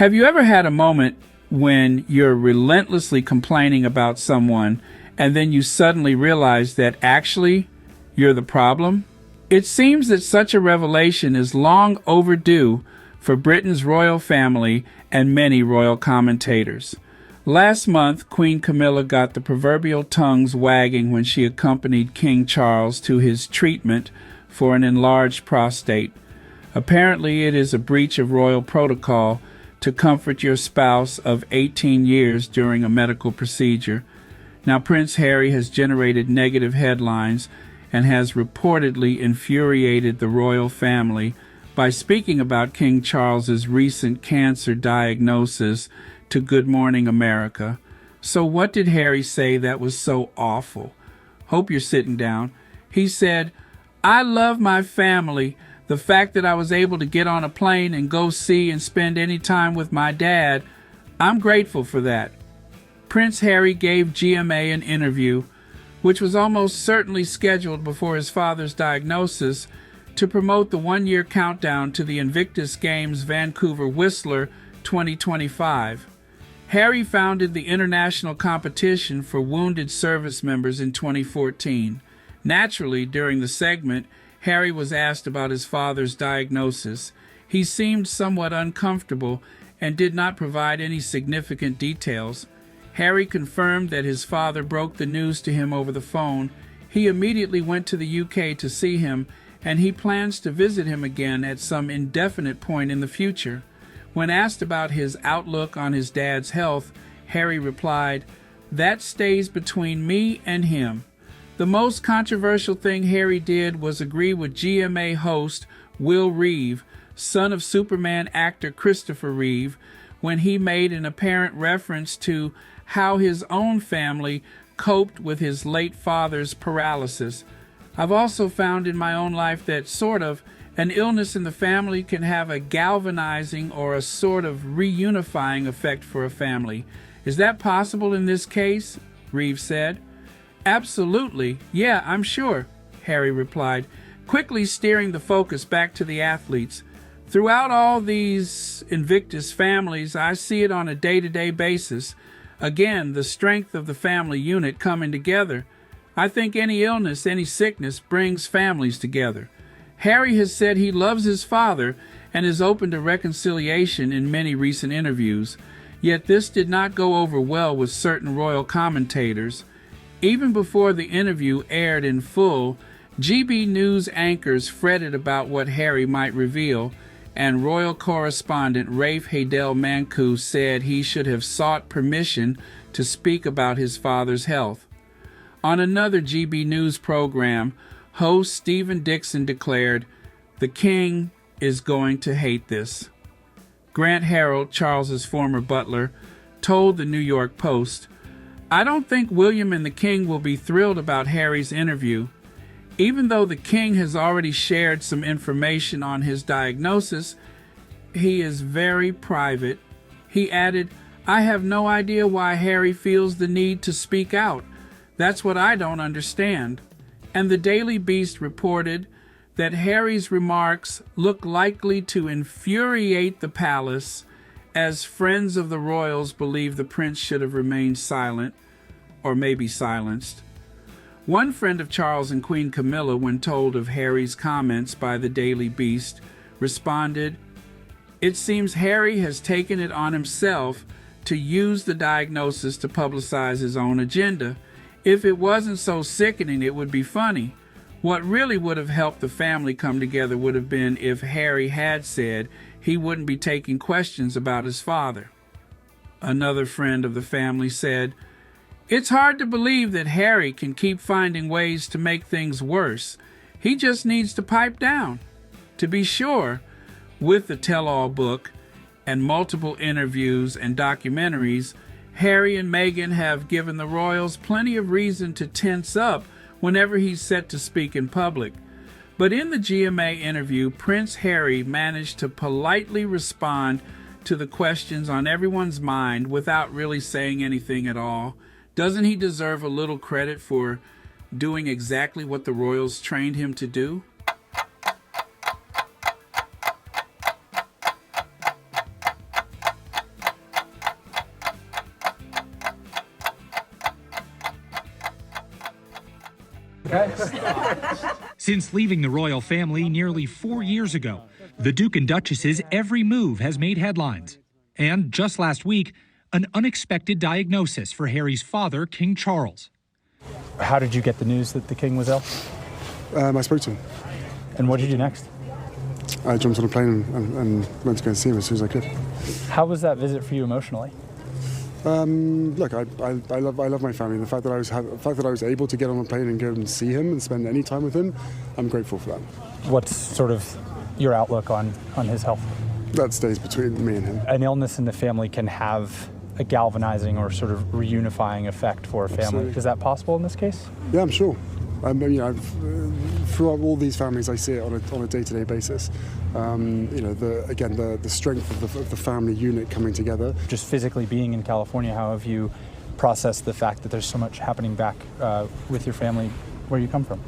Have you ever had a moment when you're relentlessly complaining about someone and then you suddenly realize that actually you're the problem? It seems that such a revelation is long overdue for Britain's royal family and many royal commentators. Last month, Queen Camilla got the proverbial tongues wagging when she accompanied King Charles to his treatment for an enlarged prostate. Apparently, it is a breach of royal protocol to comfort your spouse of 18 years during a medical procedure. Now, Prince Harry has generated negative headlines and has reportedly infuriated the royal family by speaking about King Charles's recent cancer diagnosis to Good Morning America. So what did Harry say that was so awful? Hope you're sitting down. He said, "I love my family. The fact that I was able to get on a plane and go see and spend any time with my dad, I'm grateful for that." Prince Harry gave GMA an interview, which was almost certainly scheduled before his father's diagnosis, to promote the one-year countdown to the Invictus Games Vancouver Whistler 2025. Harry founded the international competition for wounded service members in 2014. Naturally, during the segment, Harry was asked about his father's diagnosis. He seemed somewhat uncomfortable and did not provide any significant details. Harry confirmed that his father broke the news to him over the phone. He immediately went to the UK to see him, and he plans to visit him again at some indefinite point in the future. When asked about his outlook on his dad's health, Harry replied, "That stays between me and him." The most controversial thing Harry did was agree with GMA host Will Reeve, son of Superman actor Christopher Reeve, when he made an apparent reference to how his own family coped with his late father's paralysis. I've also found in my own life that an illness in the family can have a galvanizing or a sort of reunifying effect for a family. Is that possible in this case? Reeve said. Absolutely. Yeah, I'm sure, Harry replied, quickly steering the focus back to the athletes. Throughout all these Invictus families, I see it on a day-to-day basis. Again, the strength of the family unit coming together. I think any illness, any sickness brings families together. Harry has said he loves his father and is open to reconciliation in many recent interviews. Yet this did not go over well with certain royal commentators. Even before the interview aired in full, GB News anchors fretted about what Harry might reveal, and royal correspondent Rafe Hadel-Mancu said he should have sought permission to speak about his father's health. On another GB News program, host Stephen Dixon declared, "The king is going to hate this." Grant Harold, Charles's former butler, told the New York Post, "I don't think William and the king will be thrilled about Harry's interview. Even though the king has already shared some information on his diagnosis, he is very private." He added, "I have no idea why Harry feels the need to speak out. That's what I don't understand." And the Daily Beast reported that Harry's remarks look likely to infuriate the palace, as friends of the royals believe the prince should have remained silent, or maybe silenced. One friend of Charles and Queen Camilla, when told of Harry's comments by the Daily Beast, responded, "It seems Harry has taken it on himself to use the diagnosis to publicize his own agenda. If it wasn't so sickening, it would be funny. What really would have helped the family come together would have been if Harry had said he wouldn't be taking questions about his father." Another friend of the family said, "It's hard to believe that Harry can keep finding ways to make things worse. He just needs to pipe down." To be sure, with the tell-all book and multiple interviews and documentaries, Harry and Meghan have given the royals plenty of reason to tense up whenever he's set to speak in public. But in the GMA interview, Prince Harry managed to politely respond to the questions on everyone's mind without really saying anything at all. Doesn't he deserve a little credit for doing exactly what the royals trained him to do? Since leaving the royal family nearly 4 years ago, the Duke and Duchess's every move has made headlines. And just last week, an unexpected diagnosis for Harry's father, King Charles. How did you get the news that the king was ill? I spoke to him. And what did you do next? I jumped on a plane and went to go and see him as soon as I could. How was that visit for you emotionally? Look, I love my family. The fact that I was able to get on a plane and go and see him and spend any time with him, I'm grateful for that. What's sort of your outlook on his health? That stays between me and him. An illness in the family can have a galvanizing or sort of reunifying effect for a family. Absolutely. Is that possible in this case? Yeah, I'm sure. Throughout all these families, I see it on a day-to-day basis. The strength of the family unit coming together. Just physically being in California, how have you processed the fact that there's so much happening back with your family where you come from?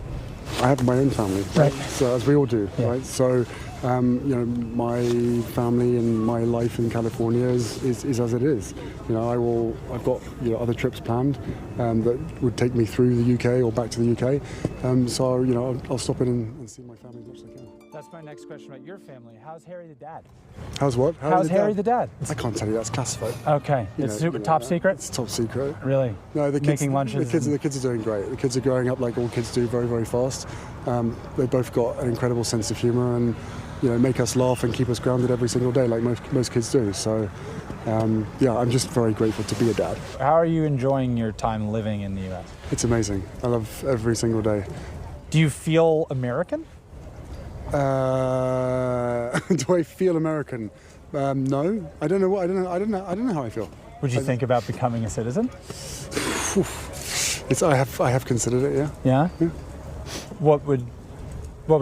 I have my own family, right? So as we all do, yeah. Right? So, my family and my life in California is as it is. I've got other trips planned that would take me through the UK or back to the UK. I'll stop in and see my family as much as I can. That's my next question about your family. How's Harry the dad? How's what? How's Harry the dad? I can't tell you. That's classified. Okay, it's top secret. It's top secret. Really? No, the kids. Making lunches. The kids are doing great. The kids are growing up like all kids do, very, very fast. They both got an incredible sense of humour and make us laugh and keep us grounded every single day, like most kids do. So, I'm just very grateful to be a dad. How are you enjoying your time living in the US? It's amazing. I love every single day. Do you feel American? Do I feel American? No, I don't know. I don't know how I feel. Would you think about becoming a citizen? I have considered it. Yeah. Yeah. What would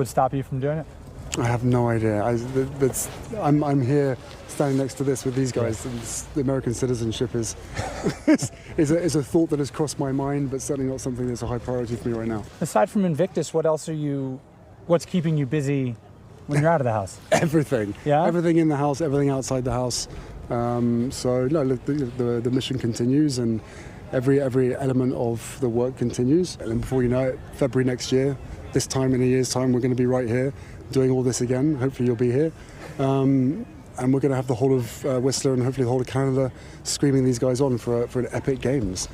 stop you from doing it? I have no idea. I'm here standing next to this with these guys. And the American citizenship is a thought that has crossed my mind, but certainly not something that's a high priority for me right now. Aside from Invictus, what's keeping you busy when you're out of the house? Everything. Yeah? Everything in the house, everything outside the house. The mission continues and every element of the work continues. And then before you know it, February next year, this time in a year's time, we're going to be right here doing all this again. Hopefully you'll be here. And we're going to have the whole of Whistler and hopefully the whole of Canada screaming these guys on for an epic games.